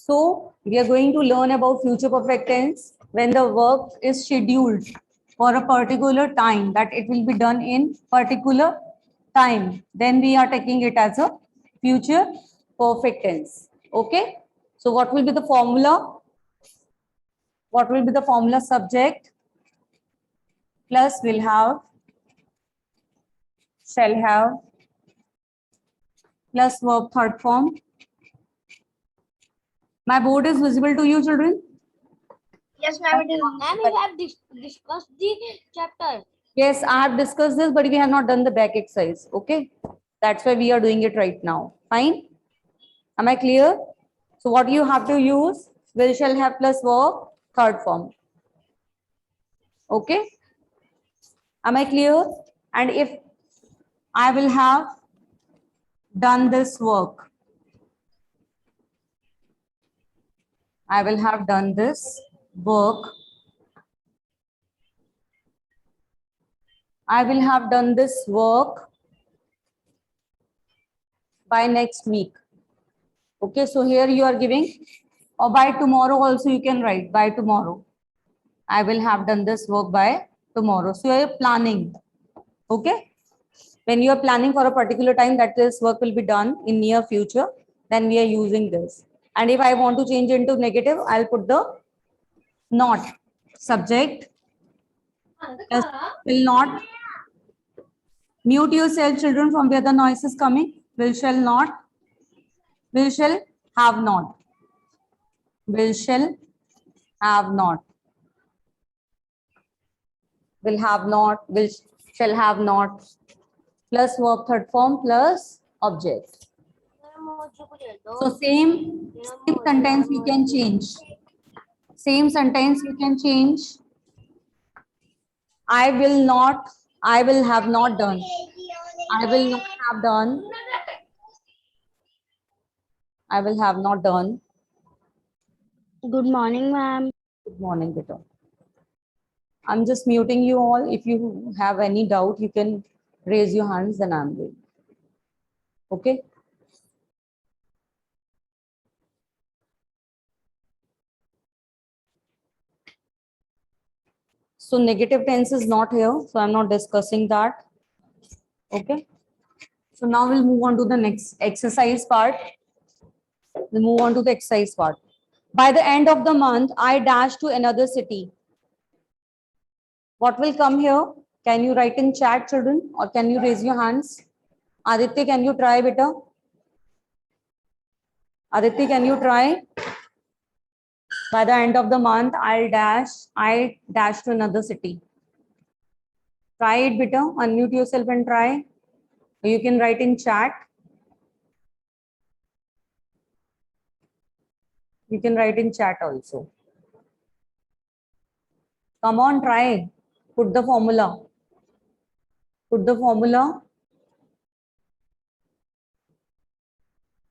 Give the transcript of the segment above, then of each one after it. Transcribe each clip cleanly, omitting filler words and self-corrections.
So we are going to learn about future perfect tense when the work is scheduled for a particular time, that it will be done in particular time. Then we are taking it as a future perfect tense. Okay. So what will be the formula? What will be the formula? Subject plus will have, shall have, plus verb third form. My board is visible to you, children? Yes, ma'am, it is. Ma'am, you have discussed the chapter. Yes, I have discussed this, but we have not done the back exercise. Okay. That's why we are doing it right now. Fine. Am I clear? So what you have to use? Will, shall have plus verb third form. Okay. Am I clear? And if I will have done this work, I will have done this work. I will have done this work by next week. Okay, so here you are giving, or by tomorrow also you can write by tomorrow. I will have done this work by tomorrow. So you are planning. Okay. When you are planning for a particular time that this work will be done in near future, then we are using this. And if I want to change into negative, I'll put the not. Subject plus will not. Mute yourself, children, from where the noise is coming. Will, shall not. Will, shall have not. Will, shall have not. Will have not. Will, shall have not. Plus verb third form plus object. So same sentence we can change. Same sentence you can change. I will not, I will have not done. I will not have done. I will have not done. Good morning, ma'am. Good morning, beta. I'm just muting you all. If you have any doubt, you can raise your hands, then I'm doing. Okay. So negative tense is not here, so I'm not discussing that. Okay. So now we'll move on to the next exercise part. We'll move on to the exercise part. By the end of the month, I dash to another city. What will come here? Can you write in chat, children, or can you raise your hands? Aditya, can you try, beta? Aditya, can you try? By the end of the month, I dash to another city. Try it, beta. Unmute yourself and try. You can write in chat. You can write in chat also. Come on, try. Put the formula. Put the formula.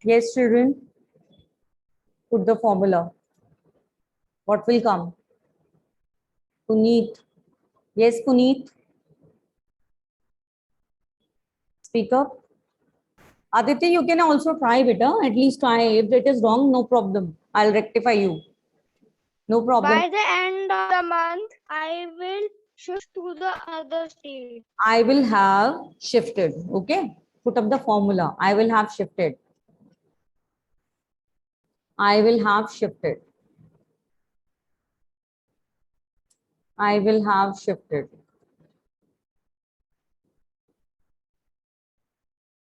Yes, children. Put the formula. What will come? Puneet. Yes, Puneet. Speak up. Aditya, you can also try, beta. At least try. If it is wrong, no problem. I'll rectify you. No problem. By the end of the month, I will shift to the other state. I will have shifted. Okay. Put up the formula. I will have shifted. I will have shifted. I will have shifted.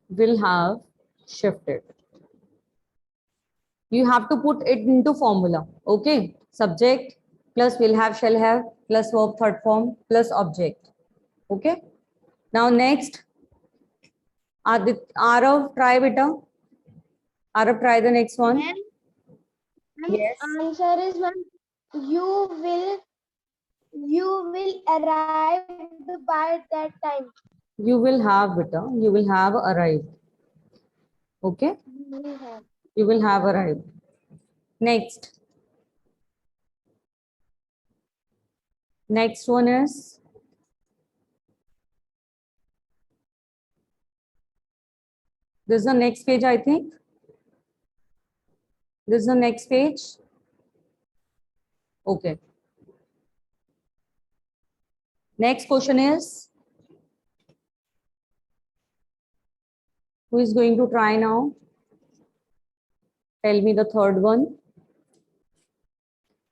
Will have shifted. You have to put it into formula. Okay. Subject plus will have, shall have, plus verb third form plus object. Okay. Now next. Arav, try beta. Arav, try the next one. Yes. Answer is one. You will arrive by that time. You will have beta. You will have arrived. Okay. You will have arrived. Next. Next one is this is the next page, I think. This is the next page. Okay. Next question is, who is going to try now? Tell me the third one.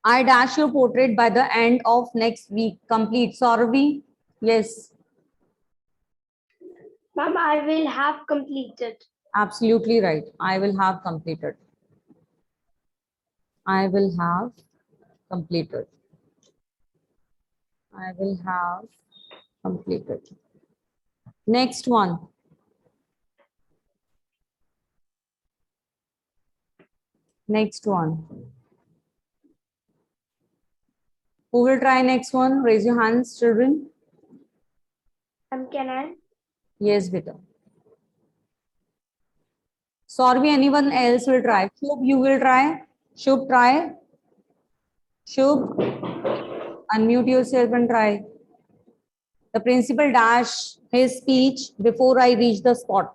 I dash your portrait by the end of next week. Complete. Sauravi? Yes, Ma'am, I will have completed. absolutely right. I will have completed. I will have completed. I will have completed. Next one. Next one. Who will try next one? Raise your hands, children. Can I? Yes, beta. Sorry, anyone else will try? Shubh, you will try? Shubh, try. Shubh, unmute yourself and try. The principal dash his speech before I reach the spot.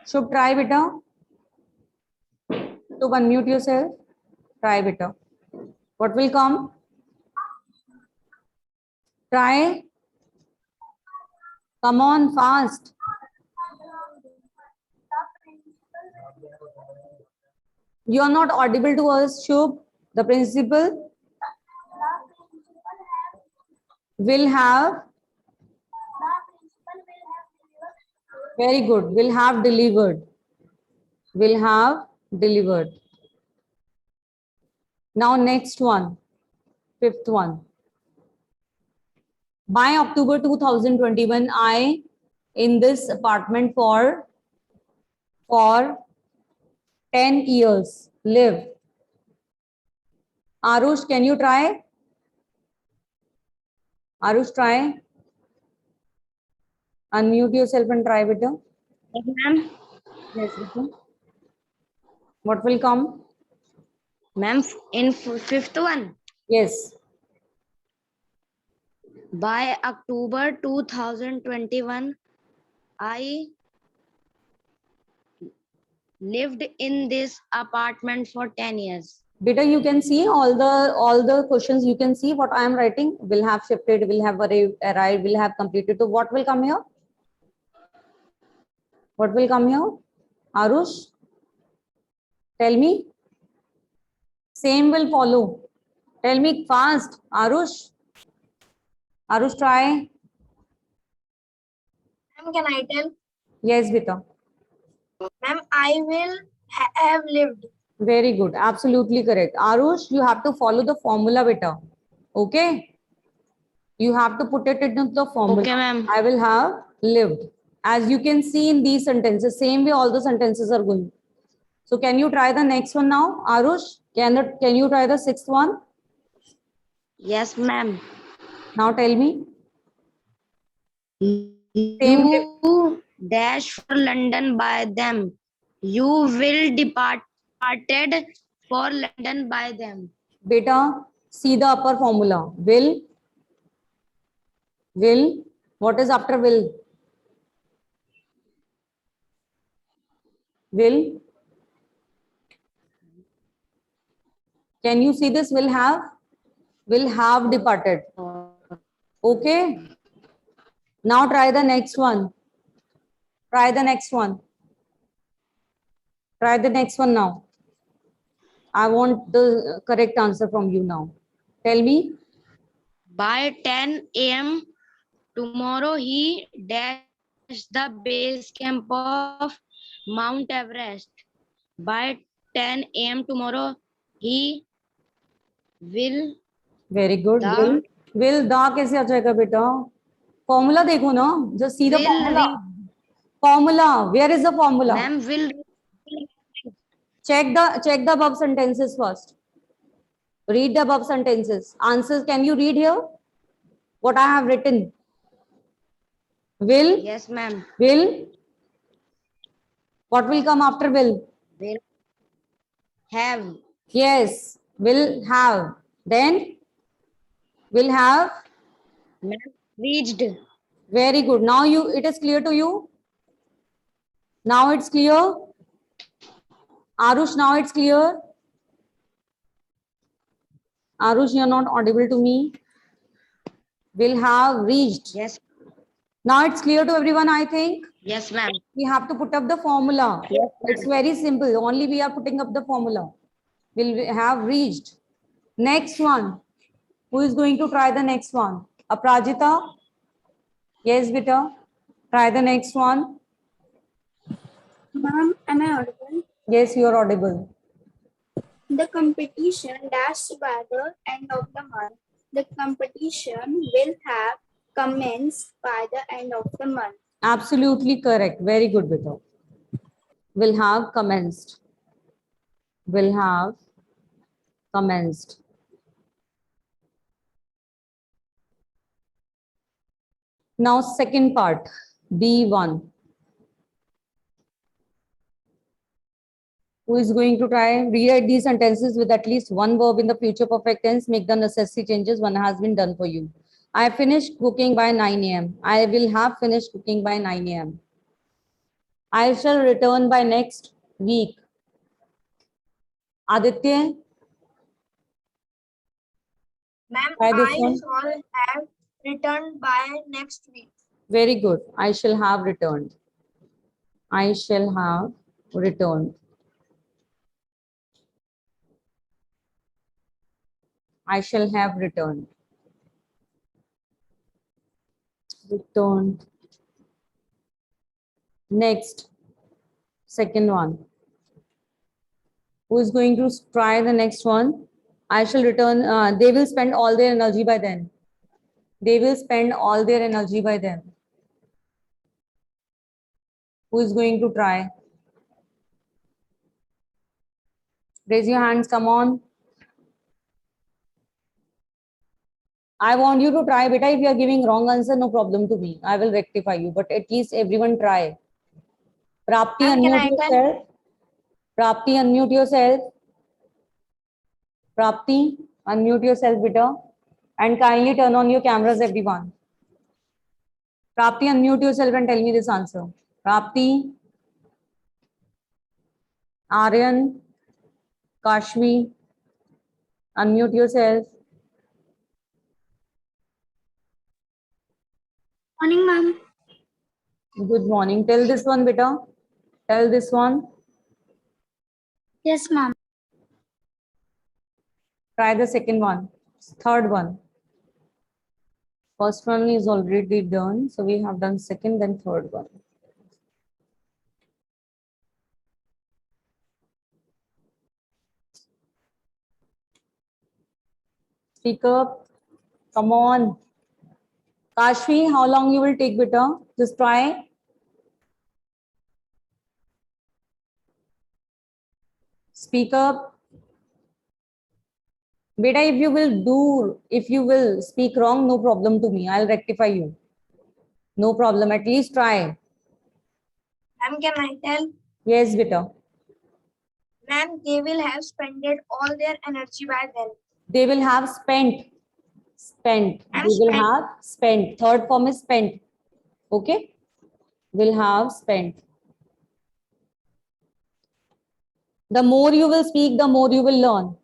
Shubh, try, beta. Shubh, unmute yourself. Try, beta. What will come? Try. Come on, fast. You are not audible to us, Shubh. The principal will have. Very good. Will have delivered. Will have delivered. Now next one. Fifth one. By October 2021, I in this apartment for 10 years live. Arush, can you try? Arush, try. Unmute yourself and try, beta. Yes, ma'am. Yes, beta. What will come? Ma'am, in fifth one. Yes. By October 2021, I lived in this apartment for 10 years. Beta, you can see all the questions. You can see what I am writing. Will have shifted. Will have arrived. Will have completed. So what will come here? What will come here? Arush, tell me. Same will follow. Tell me fast. Arush. Arush, try. Ma'am, can I tell? Yes, beta. Ma'am, I will have lived. Very good. Absolutely correct. Arush, you have to follow the formula, beta. Okay. You have to put it into the formula. Okay, ma'am. I will have lived. As you can see in these sentences, same way all the sentences are going. So can you try the next one now? Arush, can you try the sixth one? Yes, ma'am. Now tell me. You dash for London by them. You will departed for London by them. Beta, see the upper formula. Will. What is after will? Will. Can you see this? Will have departed. Okay. Now try the next one. Try the next one. Try the next one now. I want the correct answer from you now. Tell me. By 10 a.m. tomorrow, he dashed the base camp of Mount Everest. By 10 a.m. tomorrow, he will Very good. the Will दा कैसे आ जाएगा बेटा? Formula देखो ना. Just see the will formula. read. Formula. Where is the formula? Ma'am will Check the above sentences first. Read the above sentences. Answers. Can you read here? What I have written. Will. yes, ma'am. Will. What will come after will? Will have. Yes. Will have. Then will have. Ma'am reached. Very good. Now it is clear to you. Now it's clear. Arush, now it's clear. Arush, you're not audible to me. Will have reached. Yes. Now it's clear to everyone, I think. Yes, ma'am. We have to put up the formula. Yes, It's very simple. Only we are putting up the formula. Will have reached. Next one. Who is going to try the next one? Aprajita? Yes, beta. Try the next one. Ma'am, am I audible? Yes, you are audible. The competition dashed by the end of the month. The competition will have commenced by the end of the month. Absolutely correct. Very good, beta. Will have commenced. Will have commenced. Now, second part, B1. Who is going to try? Rewrite these sentences with at least one verb in the future perfect tense. Make the necessary changes. One has been done for you. I finished cooking by 9 a.m. I will have finished cooking by 9 a.m. I shall return by next week. Aditya, Ma'am, try this one. shall have returned by next week. Very good. I shall have returned. I shall have returned. I shall have returned. Returned. Next, second one. Who is going to try the next one? I shall return. They will spend all their energy by then. They will spend all their energy by then. Who is going to try? Raise your hands. Come on. I want you to try, beta. If you are giving wrong answer, no problem to me. I will rectify you. But at least everyone try. Prapti, unmute yourself. Prapti, unmute yourself. Prapti, unmute yourself, beta. And kindly turn on your cameras, everyone. Prapti, unmute yourself and tell me this answer. Prapti, Aryan, Kashmi, unmute yourself. Morning, ma'am. Good morning. Tell this one, beta. Tell this one. Yes, ma'am. Try the second one. Third one. First one is already done. So we have done second, then third one. Speak up. Come on. Kashmi, how long you will take, beta? Just try. Speak up. Beta, if you will speak wrong, no problem to me. I'll rectify you. No problem. At least try. Ma'am, can I tell? Yes, beta. Ma'am, they will have spent all their energy by then. They will have spent. Spent. And They will spent. have spent. Third form is spent. Okay. Will have spent. The more you will speak, the more you will learn.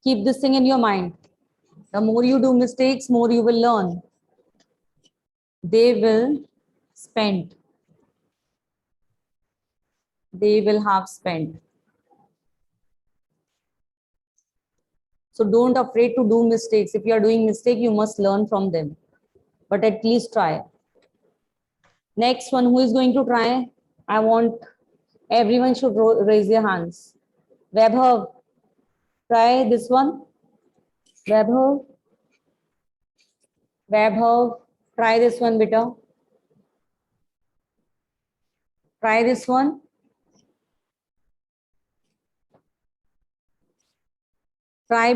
Keep this thing in your mind. The more you do mistakes, more you will learn. They will spend. They will have spent. So don't afraid to do mistakes. If you are doing mistake, you must learn from them. But at least try. Next one, who is going to try? I want everyone should raise their hands. Vaibhav, try this one. Vaibhav. Vaibhav, try this one, beta. Try this one. Try